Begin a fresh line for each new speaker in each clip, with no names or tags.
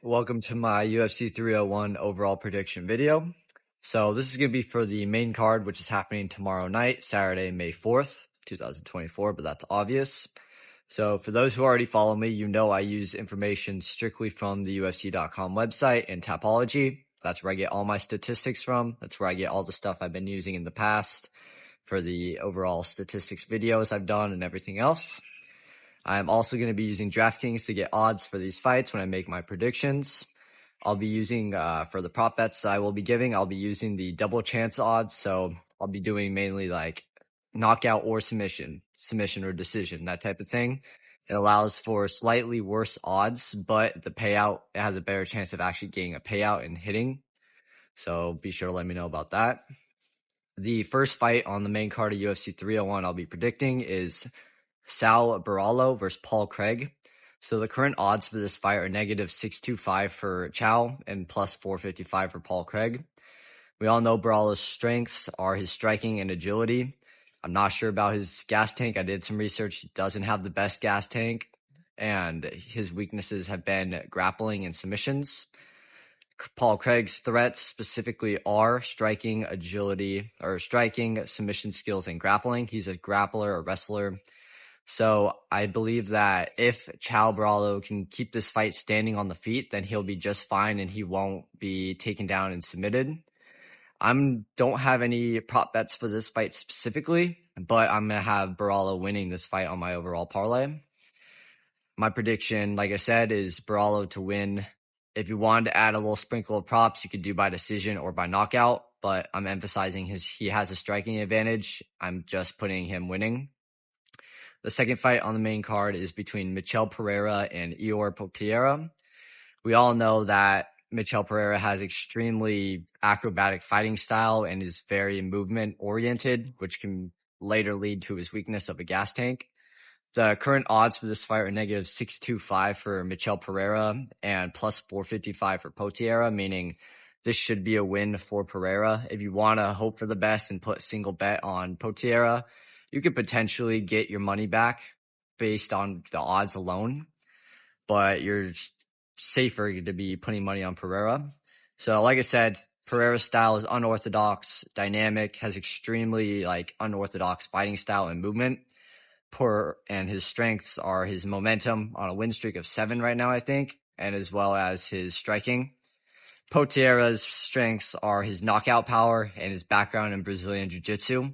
welcome to my UFC 301 overall prediction video. So this is going to be for the main card, which is happening tomorrow night, Saturday, May 4th, 2024, but that's obvious. So for those who already follow me, you know I use information strictly from the UFC.com website and Tapology. That's where I get all my statistics from. That's where I get all the stuff I've been using in the past for the overall statistics videos I've done and everything else. I'm also going to be using DraftKings to get odds for these fights when I make my predictions. I'll be using, for the prop bets I will be giving, I'll be using the double chance odds. So I'll be doing mainly like knockout or submission or decision, that type of thing. It allows for slightly worse odds, but the payout, it has a better chance of actually getting a payout and hitting. So be sure to let me know about that. The first fight on the main card of UFC 301 I'll be predicting is Sal Barallo versus Paul Craig. So the current odds for this fight are negative 625 for Chow and plus 455 for Paul Craig. We all know Barallo's strengths are his striking and agility. I'm not sure about his gas tank. I did some research. He doesn't have the best gas tank, and his weaknesses have been grappling and submissions. Paul Craig's threats specifically are striking, agility, or striking, submission skills, and grappling. He's a grappler, a wrestler. So I believe that if Chow Barallo can keep this fight standing on the feet, then he'll be just fine and he won't be taken down and submitted. Don't have any prop bets for this fight specifically, but I'm going to have Barallo winning this fight on my overall parlay. My prediction, like I said, is Barallo to win. If you wanted to add a little sprinkle of props, you could do by decision or by knockout, but I'm emphasizing he has a striking advantage. I'm just putting him winning. The second fight on the main card is between Michel Pereira and Ior Potieria. We all know that Michel Pereira has extremely acrobatic fighting style and is very movement oriented, which can later lead to his weakness of a gas tank. The current odds for this fight are negative 625 for Michel Pereira and plus 455 for Potieria, meaning this should be a win for Pereira. If you want to hope for the best and put a single bet on Potieria, you could potentially get your money back based on the odds alone, but you're safer to be putting money on Pereira. So like I said, Pereira's style is unorthodox, dynamic, has extremely unorthodox fighting style and movement. And his strengths are his momentum on a win streak of 7 right now, I think, and as well as his striking. Potiera's strengths are his knockout power and his background in Brazilian Jiu-Jitsu.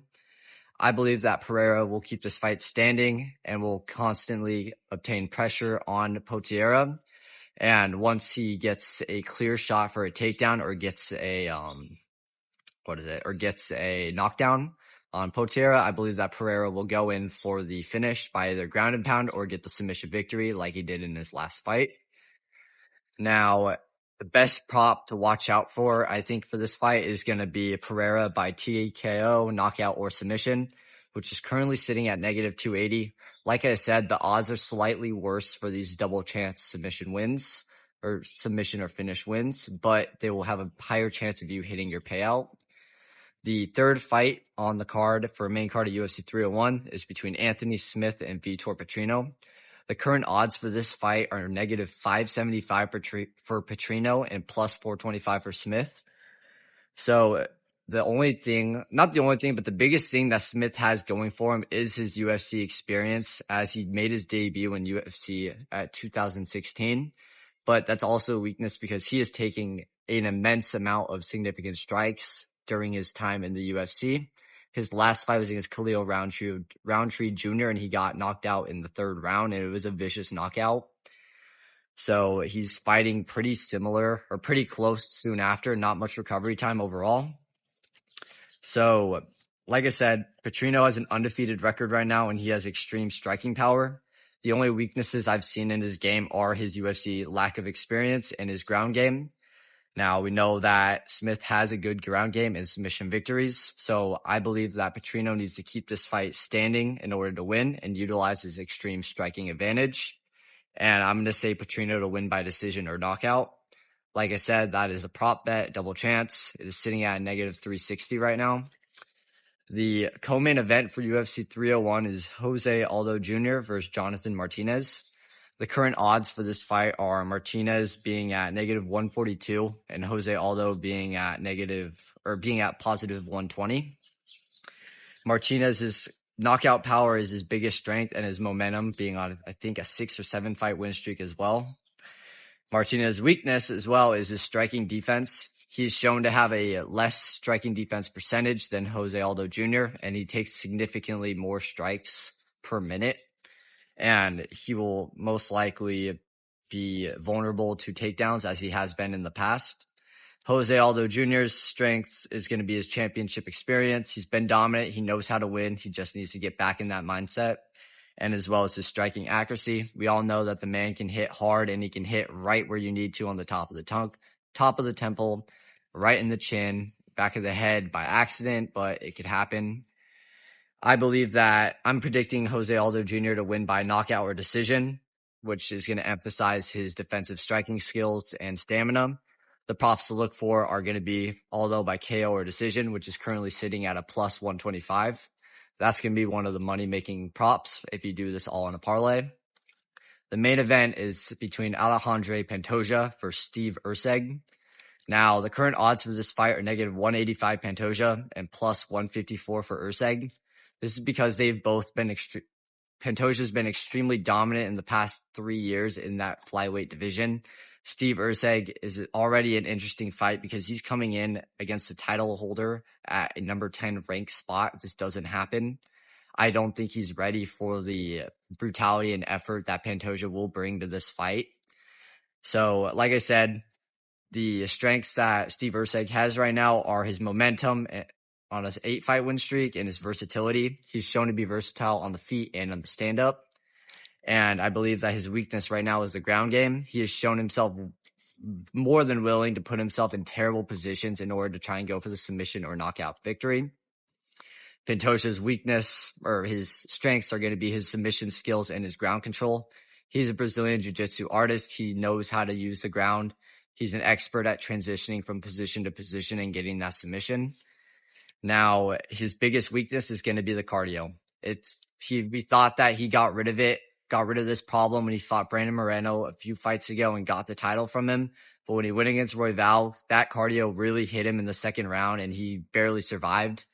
I believe that Pereira will keep this fight standing and will constantly obtain pressure on Potieria. And once he gets a clear shot for a takedown or gets a knockdown on Potieria, I believe that Pereira will go in for the finish by either ground and pound or get the submission victory like he did in his last fight. Now, the best prop to watch out for, I think, for this fight is going to be Pereira by TKO, knockout, or submission, which is currently sitting at negative 280. Like I said, the odds are slightly worse for these double chance submission wins or submission or finish wins, but they will have a higher chance of you hitting your payout. The third fight on the card for main card of UFC 301 is between Anthony Smith and Vitor Petrino. The current odds for this fight are negative 575 for Petrino and plus 425 for Smith. So the biggest thing that Smith has going for him is his UFC experience, as he made his debut in UFC at 2016. But that's also a weakness because he is taking an immense amount of significant strikes during his time in the UFC. His last fight was against Khalil Roundtree Jr., and he got knocked out in the third round, and it was a vicious knockout. So he's fighting pretty similar or pretty close soon after, not much recovery time overall. So, like I said, Petrino has an undefeated record right now, and he has extreme striking power. The only weaknesses I've seen in his game are his UFC lack of experience and his ground game. Now, we know that Smith has a good ground game and submission victories, so I believe that Petrino needs to keep this fight standing in order to win and utilize his extreme striking advantage. And I'm going to say Petrino to win by decision or knockout. Like I said, that is a prop bet, double chance. It is sitting at negative 360 right now. The co-main event for UFC 301 is Jose Aldo Jr. versus Jonathan Martinez. The current odds for this fight are Martinez being at -142 and Jose Aldo being at positive 120. Martinez's knockout power is his biggest strength, and his momentum being on, I think, a 6 or 7 fight win streak as well. Martinez's weakness as well is his striking defense. He's shown to have a less striking defense percentage than Jose Aldo Jr., and he takes significantly more strikes per minute. And he will most likely be vulnerable to takedowns as he has been in the past. Jose Aldo Jr.'s strength is going to be his championship experience. He's been dominant. He knows how to win. He just needs to get back in that mindset. And as well as his striking accuracy. We all know that the man can hit hard, and he can hit right where you need to on the top of the tongue, top of the temple, right in the chin, back of the head by accident, but it could happen. I believe that I'm predicting Jose Aldo Jr. to win by knockout or decision, which is going to emphasize his defensive striking skills and stamina. The props to look for are going to be Aldo by KO or decision, which is currently sitting at a plus 125. That's going to be one of the money-making props if you do this all in a parlay. The main event is between Alejandro Pantoja versus Steve Erceg. Now, the current odds for this fight are -185 Pantoja and plus 154 for Erceg. This is because they've both been Pantoja's been extremely dominant in the past 3 years in that flyweight division. Steve Erceg is already an interesting fight because he's coming in against a title holder at a number 10 ranked spot. This doesn't happen. I don't think he's ready for the brutality and effort that Pantoja will bring to this fight. So, like I said, the strengths that Steve Erceg has right now are his momentum on his 8-fight win streak and his versatility. He's shown to be versatile on the feet and on the stand-up. And I believe that his weakness right now is the ground game. He has shown himself more than willing to put himself in terrible positions in order to try and go for the submission or knockout victory. Pantoja's weakness or his strengths are going to be his submission skills and his ground control. He's a Brazilian jiu-jitsu artist. He knows how to use the ground. He's an expert at transitioning from position to position and getting that submission. Now, his biggest weakness is going to be the cardio. We thought that he got rid of this problem when he fought Brandon Moreno a few fights ago and got the title from him. But when he went against Royval, that cardio really hit him in the second round and he barely survived.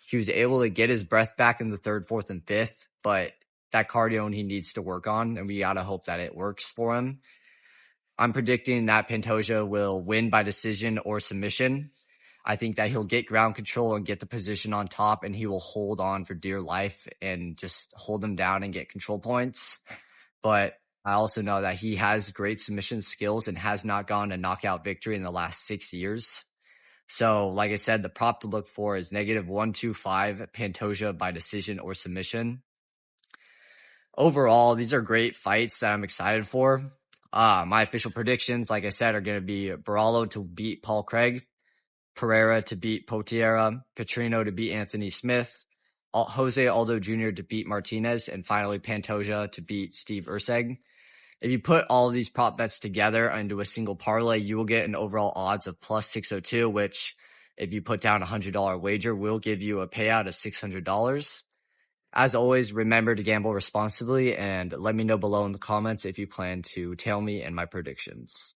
He was able to get his breath back in the third, fourth, and fifth, but that cardio he needs to work on, and we got to hope that it works for him. I'm predicting that Pantoja will win by decision or submission. I think that he'll get ground control and get the position on top, and he will hold on for dear life and just hold him down and get control points. But I also know that he has great submission skills and has not gone a knockout victory in the last 6 years. So, like I said, the prop to look for is -125 Pantoja by decision or submission. Overall, these are great fights that I'm excited for. My official predictions, like I said, are going to be Barallo to beat Paul Craig, Pereira to beat Potiera, Petrino to beat Anthony Smith, Jose Aldo Jr. to beat Martinez, and finally Pantoja to beat Steve Erceg. If you put all of these prop bets together into a single parlay, you will get an overall odds of plus 602, which if you put down a $100 wager will give you a payout of $600. As always, remember to gamble responsibly and let me know below in the comments if you plan to tail me and my predictions.